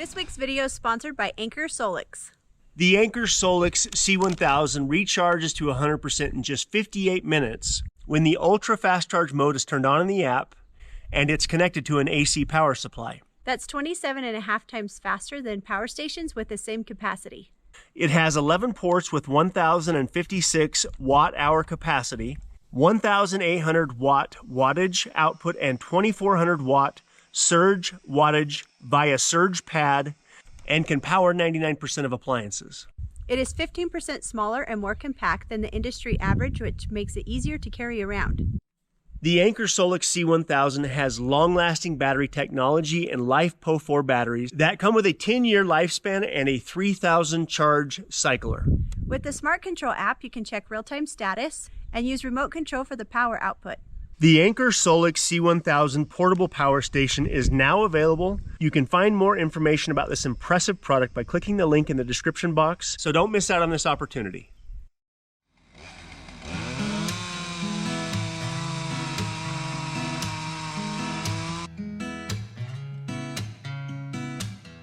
This week's video is sponsored by Anker Solix. The Anker Solix C1000 recharges to 100% in just 58 minutes when the ultra fast charge mode is turned on in the app and it's connected to an AC power supply. That's 27.5 times faster than power stations with the same capacity. It has 11 ports with 1,056 watt-hour capacity, 1,800 watt wattage output, and 2,400 watt surge wattage via surge pad, and can power 99% of appliances. It is 15% smaller and more compact than the industry average, which makes it easier to carry around. The Anker Solix C1000 has long-lasting battery technology and LiFePO4 batteries that come with a 10-year lifespan and a 3,000 charge cycler. With the Smart Control app, you can check real-time status and use remote control for the power output. The Anker Solix C1000 portable power station is now available. You can find more information about this impressive product by clicking the link in the description box, so don't miss out on this opportunity.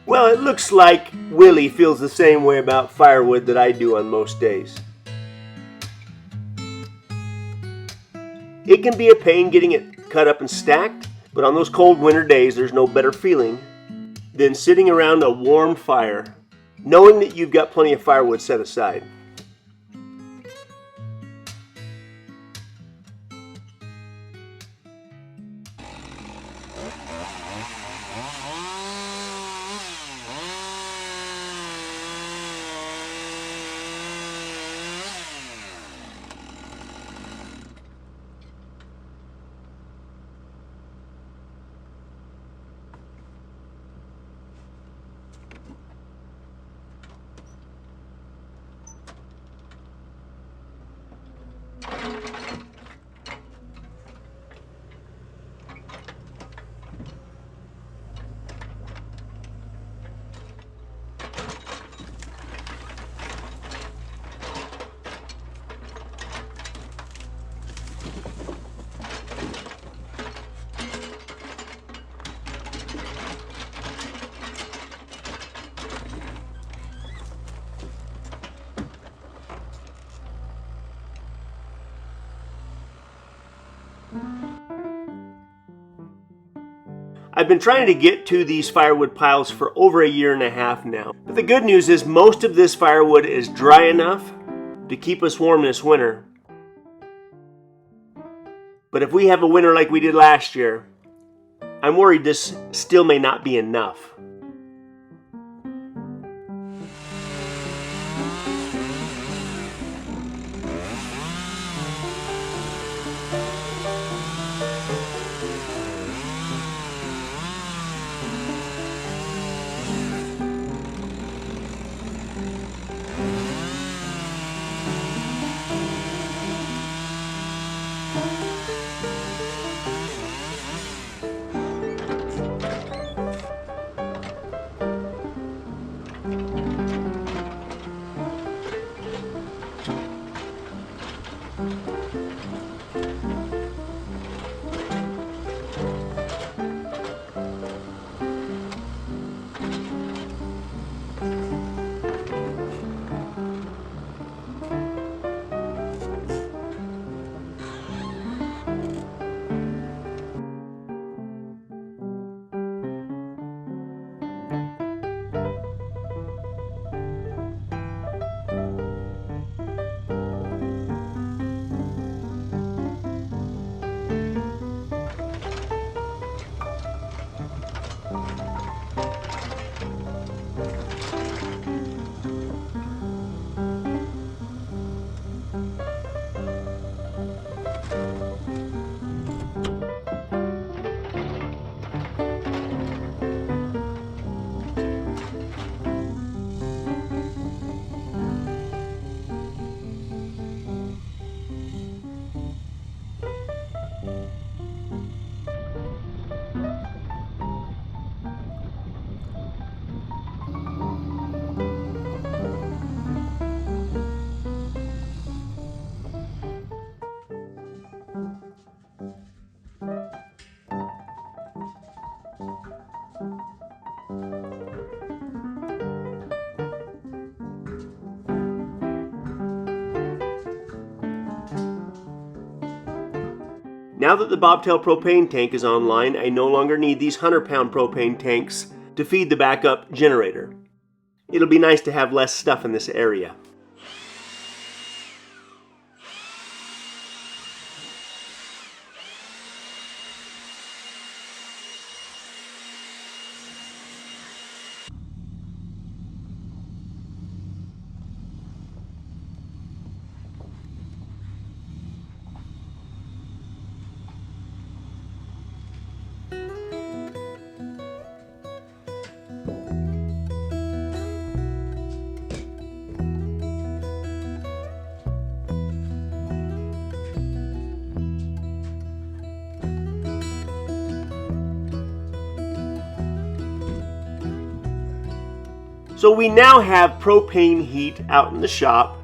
Well, it looks like Willie feels the same way about firewood that I do on most days. It can be a pain getting it cut up and stacked, but on those cold winter days, there's no better feeling than sitting around a warm fire, knowing that you've got plenty of firewood set aside. I've been trying to get to these firewood piles for over a year and a half now. But the good news is most of this firewood is dry enough to keep us warm this winter. But if we have a winter like we did last year, I'm worried this still may not be enough. Now that the bobtail propane tank is online, I no longer need these 100-pound propane tanks to feed the backup generator. It'll be nice to have less stuff in this area. So we now have propane heat out in the shop,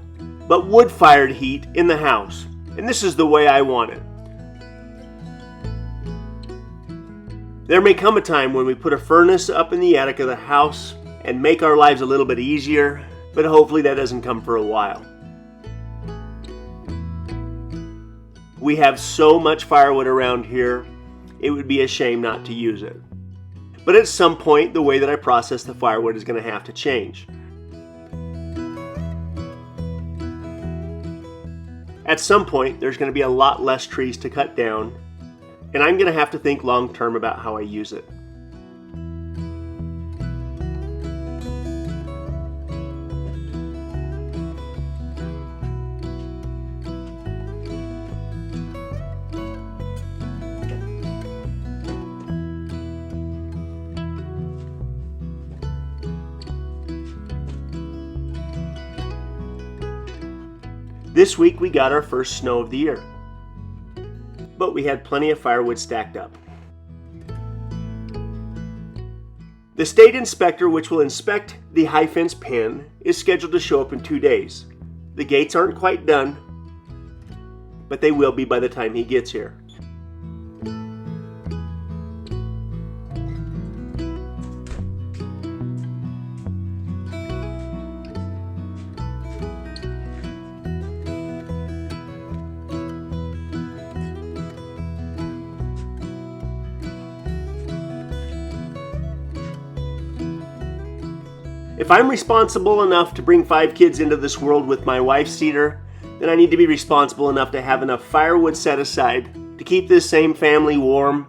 but wood-fired heat in the house. And this is the way I want it. There may come a time when we put a furnace up in the attic of the house and make our lives a little bit easier, but hopefully that doesn't come for a while. We have so much firewood around here, it would be a shame not to use it. But at some point, the way that I process the firewood is going to have to change. At some point, there's going to be a lot less trees to cut down, and I'm going to have to think long term about how I use it. This week we got our first snow of the year, but we had plenty of firewood stacked up. The state inspector, which will inspect the high fence pen, is scheduled to show up in 2 days. The gates aren't quite done, but they will be by the time he gets here. If I'm responsible enough to bring 5 kids into this world with my wife's cedar, then I need to be responsible enough to have enough firewood set aside to keep this same family warm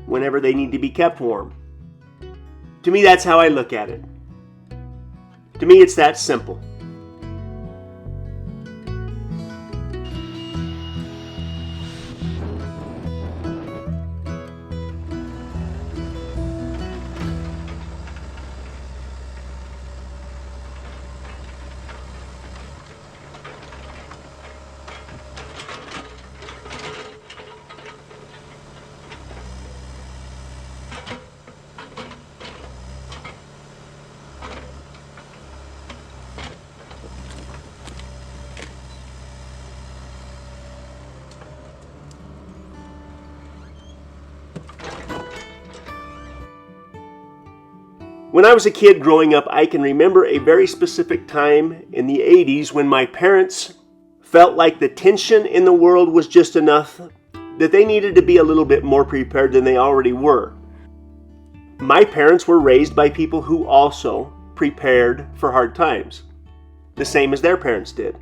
whenever they need to be kept warm. To me, that's how I look at it. To me, it's that simple. When I was a kid growing up, I can remember a very specific time in the 80s when my parents felt like the tension in the world was just enough that they needed to be a little bit more prepared than they already were. My parents were raised by people who also prepared for hard times, the same as their parents did.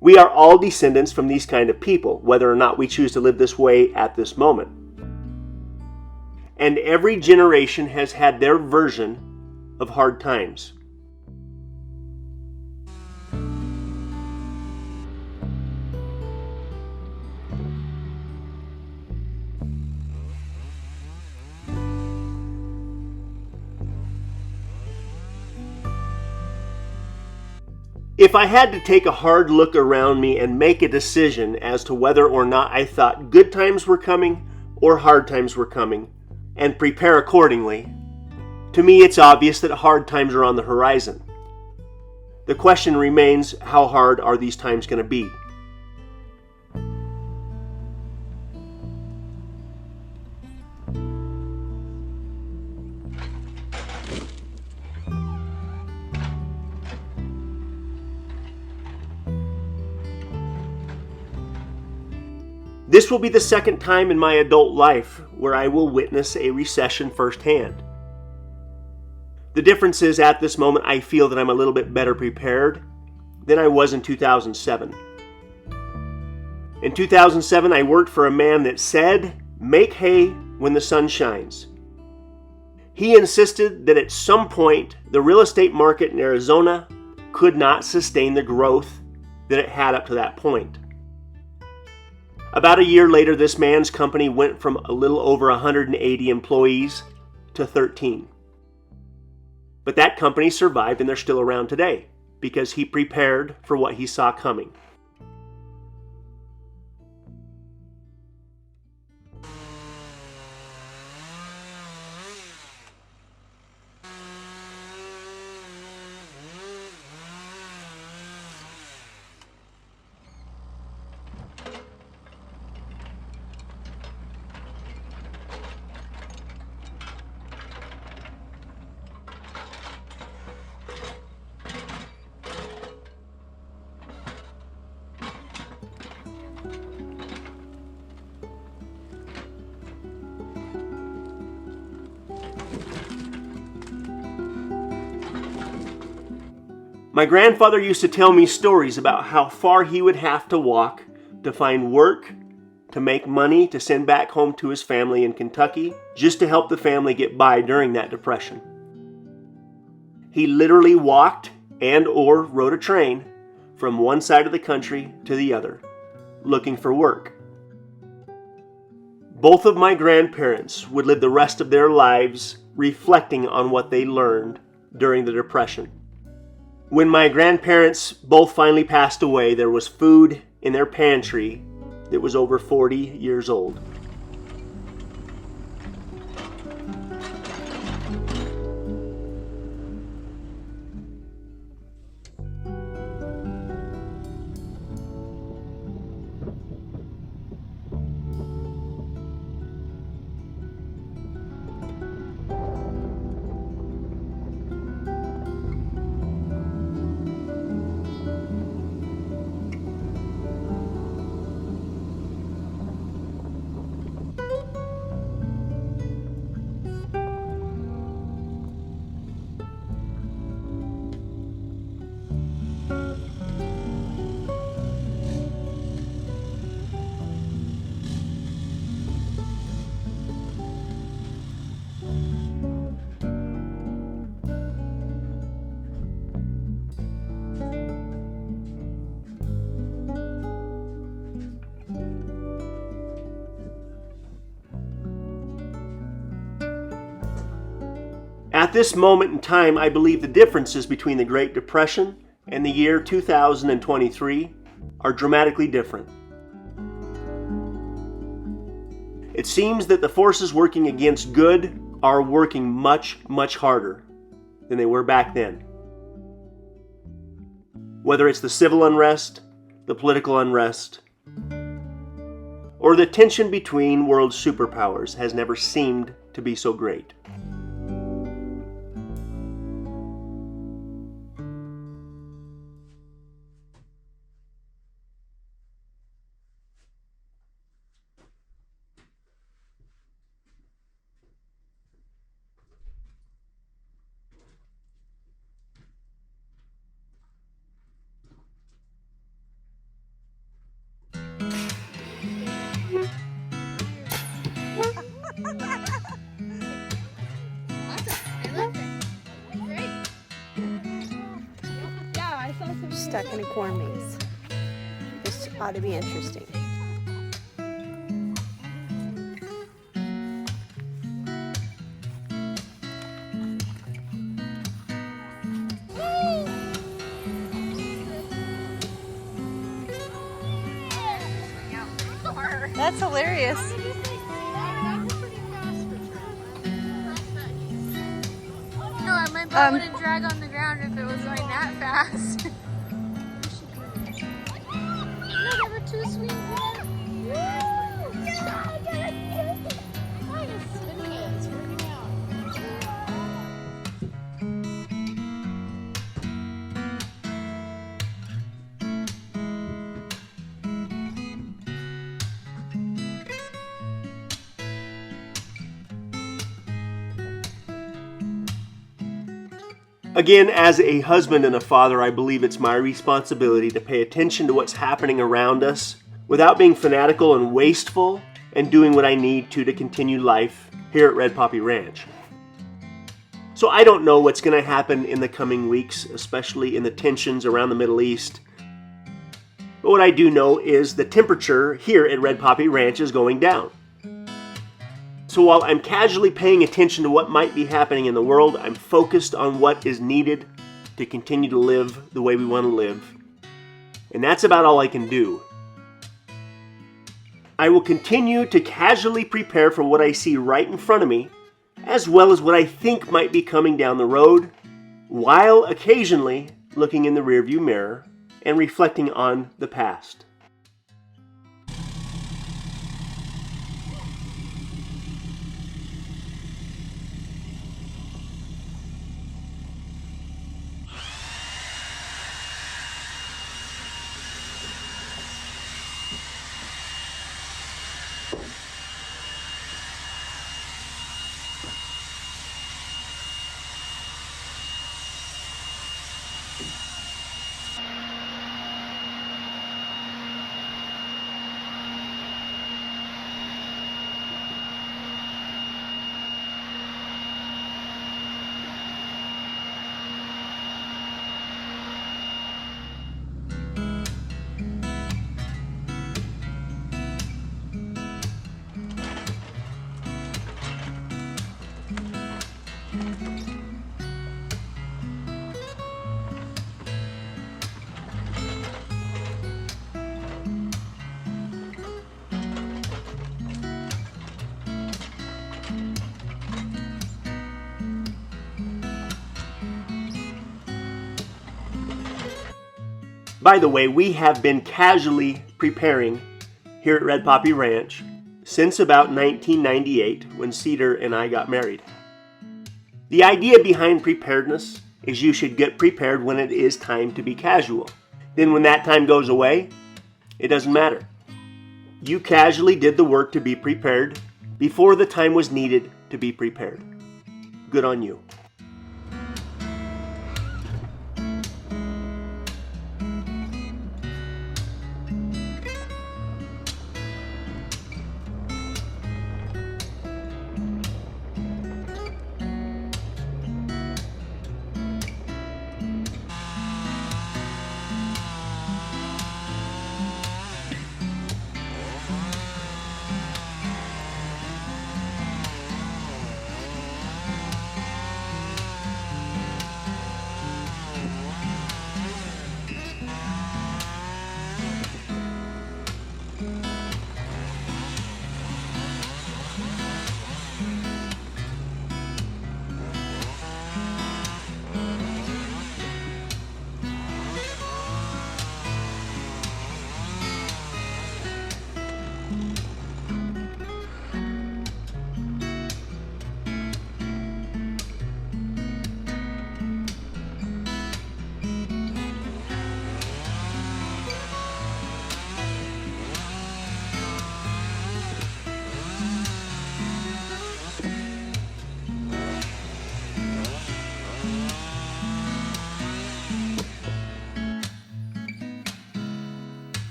We are all descendants from these kind of people, whether or not we choose to live this way at this moment. And every generation has had their version of hard times. If I had to take a hard look around me and make a decision as to whether or not I thought good times were coming or hard times were coming, and prepare accordingly, to me it's obvious that hard times are on the horizon. The question remains, how hard are these times going to be? This will be the second time in my adult life where I will witness a recession firsthand. The difference is, at this moment, I feel that I'm a little bit better prepared than I was in 2007. In 2007, I worked for a man that said, "Make hay when the sun shines." He insisted that at some point, the real estate market in Arizona could not sustain the growth that it had up to that point. About a year later, this man's company went from a little over 180 employees to 13. But that company survived, and they're still around today because he prepared for what he saw coming. My grandfather used to tell me stories about how far he would have to walk to find work, to make money, to send back home to his family in Kentucky, just to help the family get by during that depression. He literally walked and/or rode a train from one side of the country to the other, looking for work. Both of my grandparents would live the rest of their lives reflecting on what they learned during the Depression. When my grandparents both finally passed away, there was food in their pantry that was over 40 years old. At this moment in time, I believe the differences between the Great Depression and the year 2023 are dramatically different. It seems that the forces working against good are working much, much harder than they were back then. Whether it's the civil unrest, the political unrest, or the tension between world superpowers has never seemed to be so great. Stuck in a corn maze. This ought to be interesting. That's hilarious. No, my boat wouldn't drag on the ground if it was going that fast. No, they were too sweet. Again, as a husband and a father, I believe it's my responsibility to pay attention to what's happening around us without being fanatical and wasteful, and doing what I need to continue life here at Red Poppy Ranch. So I don't know what's going to happen in the coming weeks, especially in the tensions around the Middle East. But what I do know is the temperature here at Red Poppy Ranch is going down. So while I'm casually paying attention to what might be happening in the world, I'm focused on what is needed to continue to live the way we want to live. And that's about all I can do. I will continue to casually prepare for what I see right in front of me, as well as what I think might be coming down the road, while occasionally looking in the rearview mirror and reflecting on the past. By the way, we have been casually preparing here at Red Poppy Ranch since about 1998 when Cedar and I got married. The idea behind preparedness is you should get prepared when it is time to be casual. Then when that time goes away, it doesn't matter. You casually did the work to be prepared before the time was needed to be prepared. Good on you.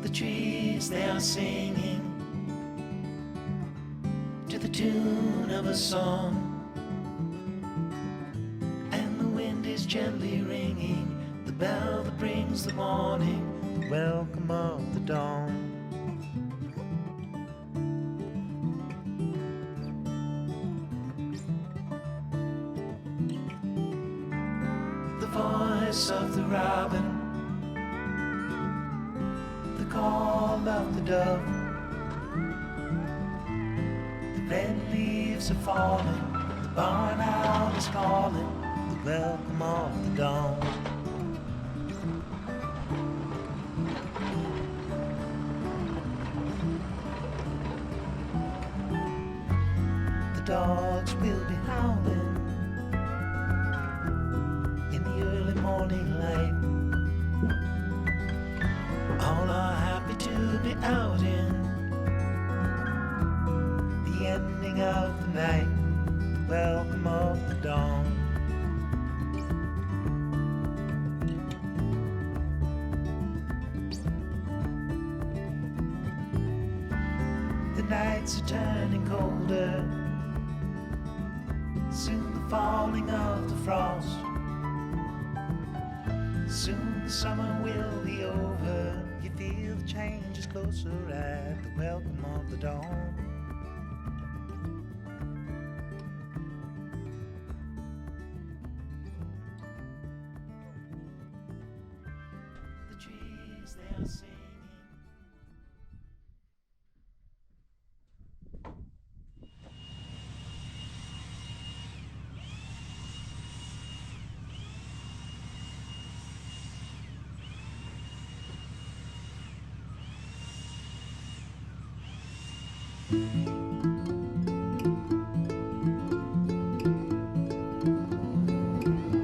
The trees, they are singing to the tune of a song, and the wind is gently ringing the bell that brings the morning, the welcome of the dawn. The voice robin, the call of the dove. The red leaves are falling, the barn owl is calling, the welcome of the dawn. The dogs will be howling in the early morning light. All are happy to be out in the ending of the night, the welcome of the dawn. The nights are turning colder, soon the falling of the frost. Soon the summer will be over. You feel the change is closer at the welcome of the dawn. The trees, they are singing.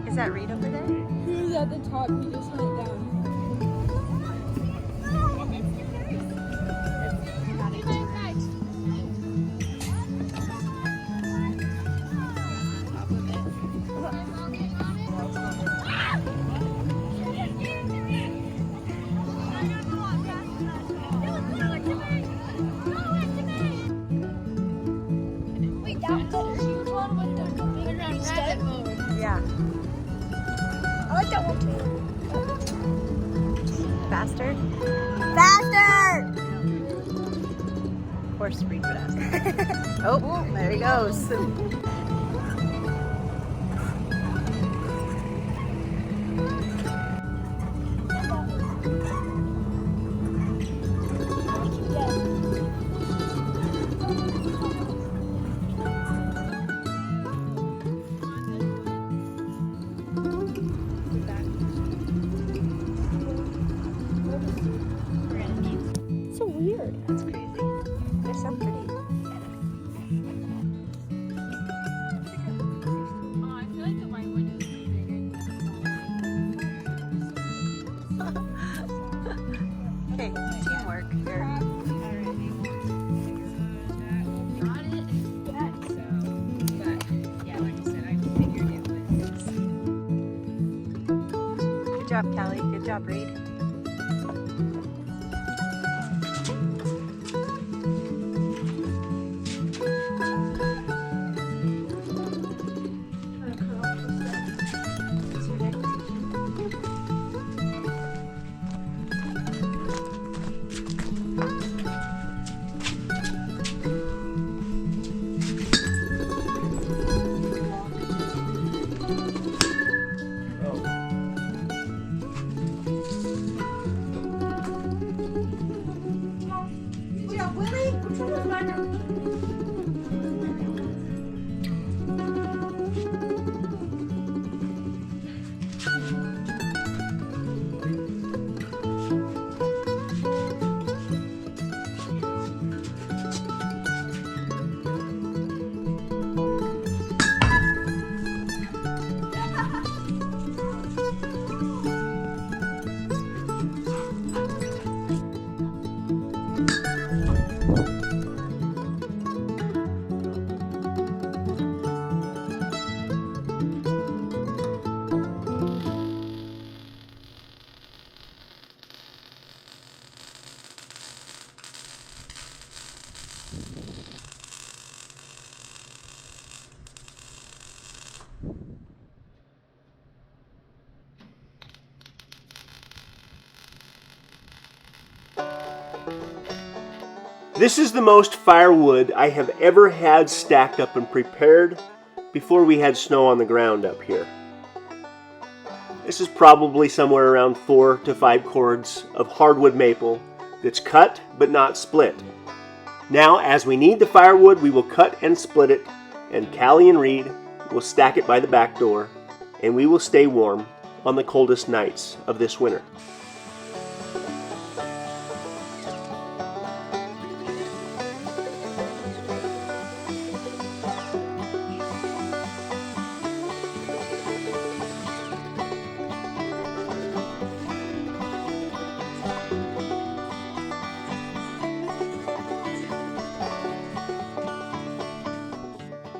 Is that Reed over there? He was at the top, he just went down. Yeah. I like that one too. Faster? Faster! Of course, Reed would ask. Oh, there he goes. So weird. That's crazy. They're so pretty. I feel like the white one is Okay, teamwork here. got it. So, but yeah, like I said, I figured it was. Good job, Callie. Good job, Reed. This is the most firewood I have ever had stacked up and prepared before we had snow on the ground up here. This is probably somewhere around 4 to 5 cords of hardwood maple that's cut but not split. Now, as we need the firewood, we will cut and split it, and Callie and Reed will stack it by the back door, and we will stay warm on the coldest nights of this winter.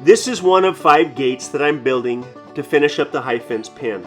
This is one of 5 gates that I'm building to finish up the high fence pen.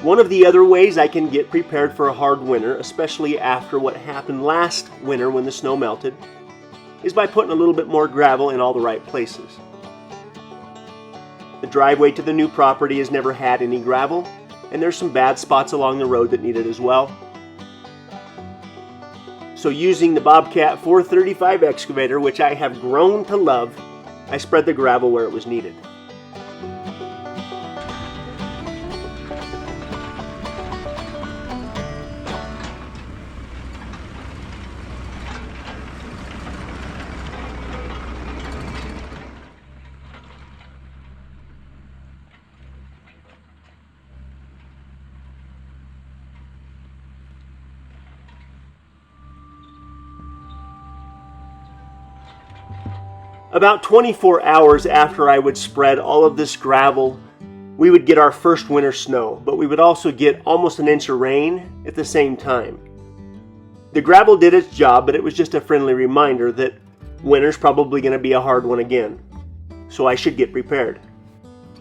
One of the other ways I can get prepared for a hard winter, especially after what happened last winter when the snow melted, is by putting a little bit more gravel in all the right places. The driveway to the new property has never had any gravel, and there's some bad spots along the road that need it as well. So using the Bobcat 435 excavator, which I have grown to love, I spread the gravel where it was needed. About 24 hours after I would spread all of this gravel, we would get our first winter snow, but we would also get almost an inch of rain at the same time. The gravel did its job, but it was just a friendly reminder that winter's probably going to be a hard one again, so I should get prepared.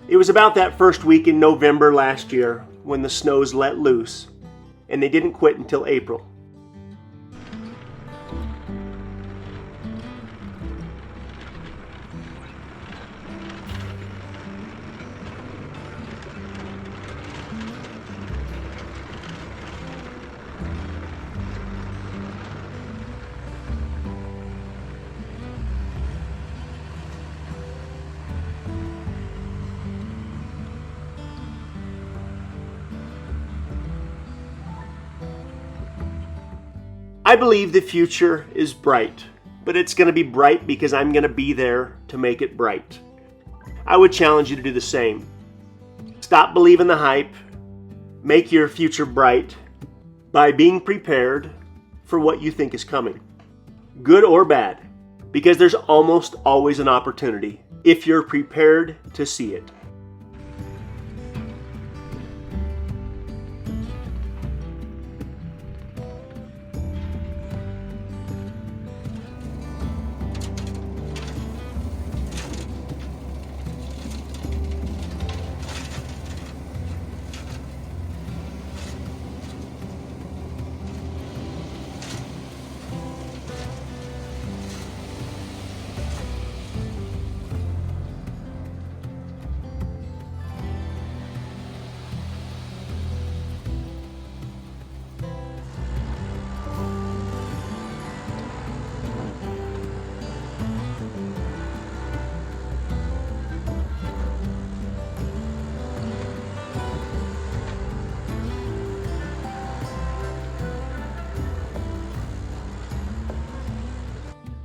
It was about that first week in November last year when the snows let loose, and they didn't quit until April. I believe the future is bright, but it's going to be bright because I'm going to be there to make it bright. I would challenge you to do the same. Stop believing the hype. Make your future bright by being prepared for what you think is coming, good or bad, because there's almost always an opportunity if you're prepared to see it.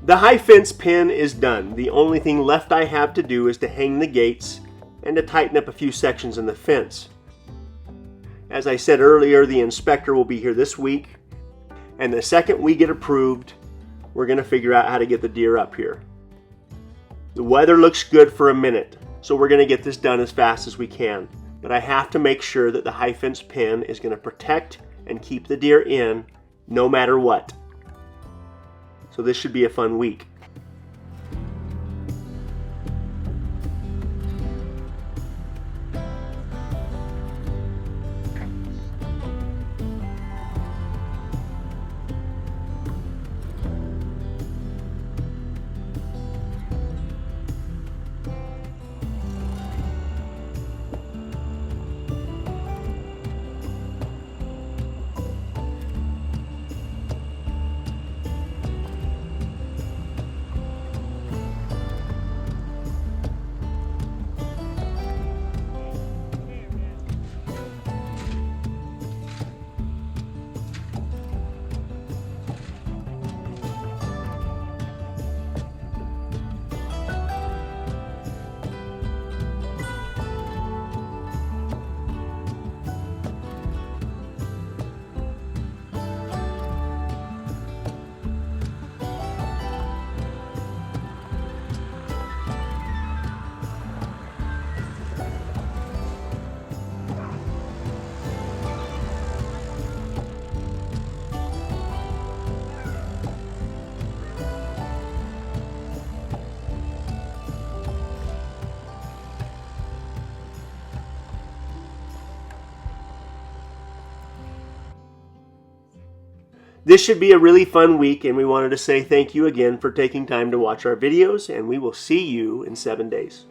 The high fence pen is done. The only thing left I have to do is to hang the gates and to tighten up a few sections in the fence. As I said earlier, the inspector will be here this week, and the second we get approved, we're going to figure out how to get the deer up here. The weather looks good for a minute, so we're going to get this done as fast as we can. But I have to make sure that the high fence pen is going to protect and keep the deer in no matter what. So this should be a fun week. This should be a really fun week, and we wanted to say thank you again for taking time to watch our videos, and we will see you in 7 days.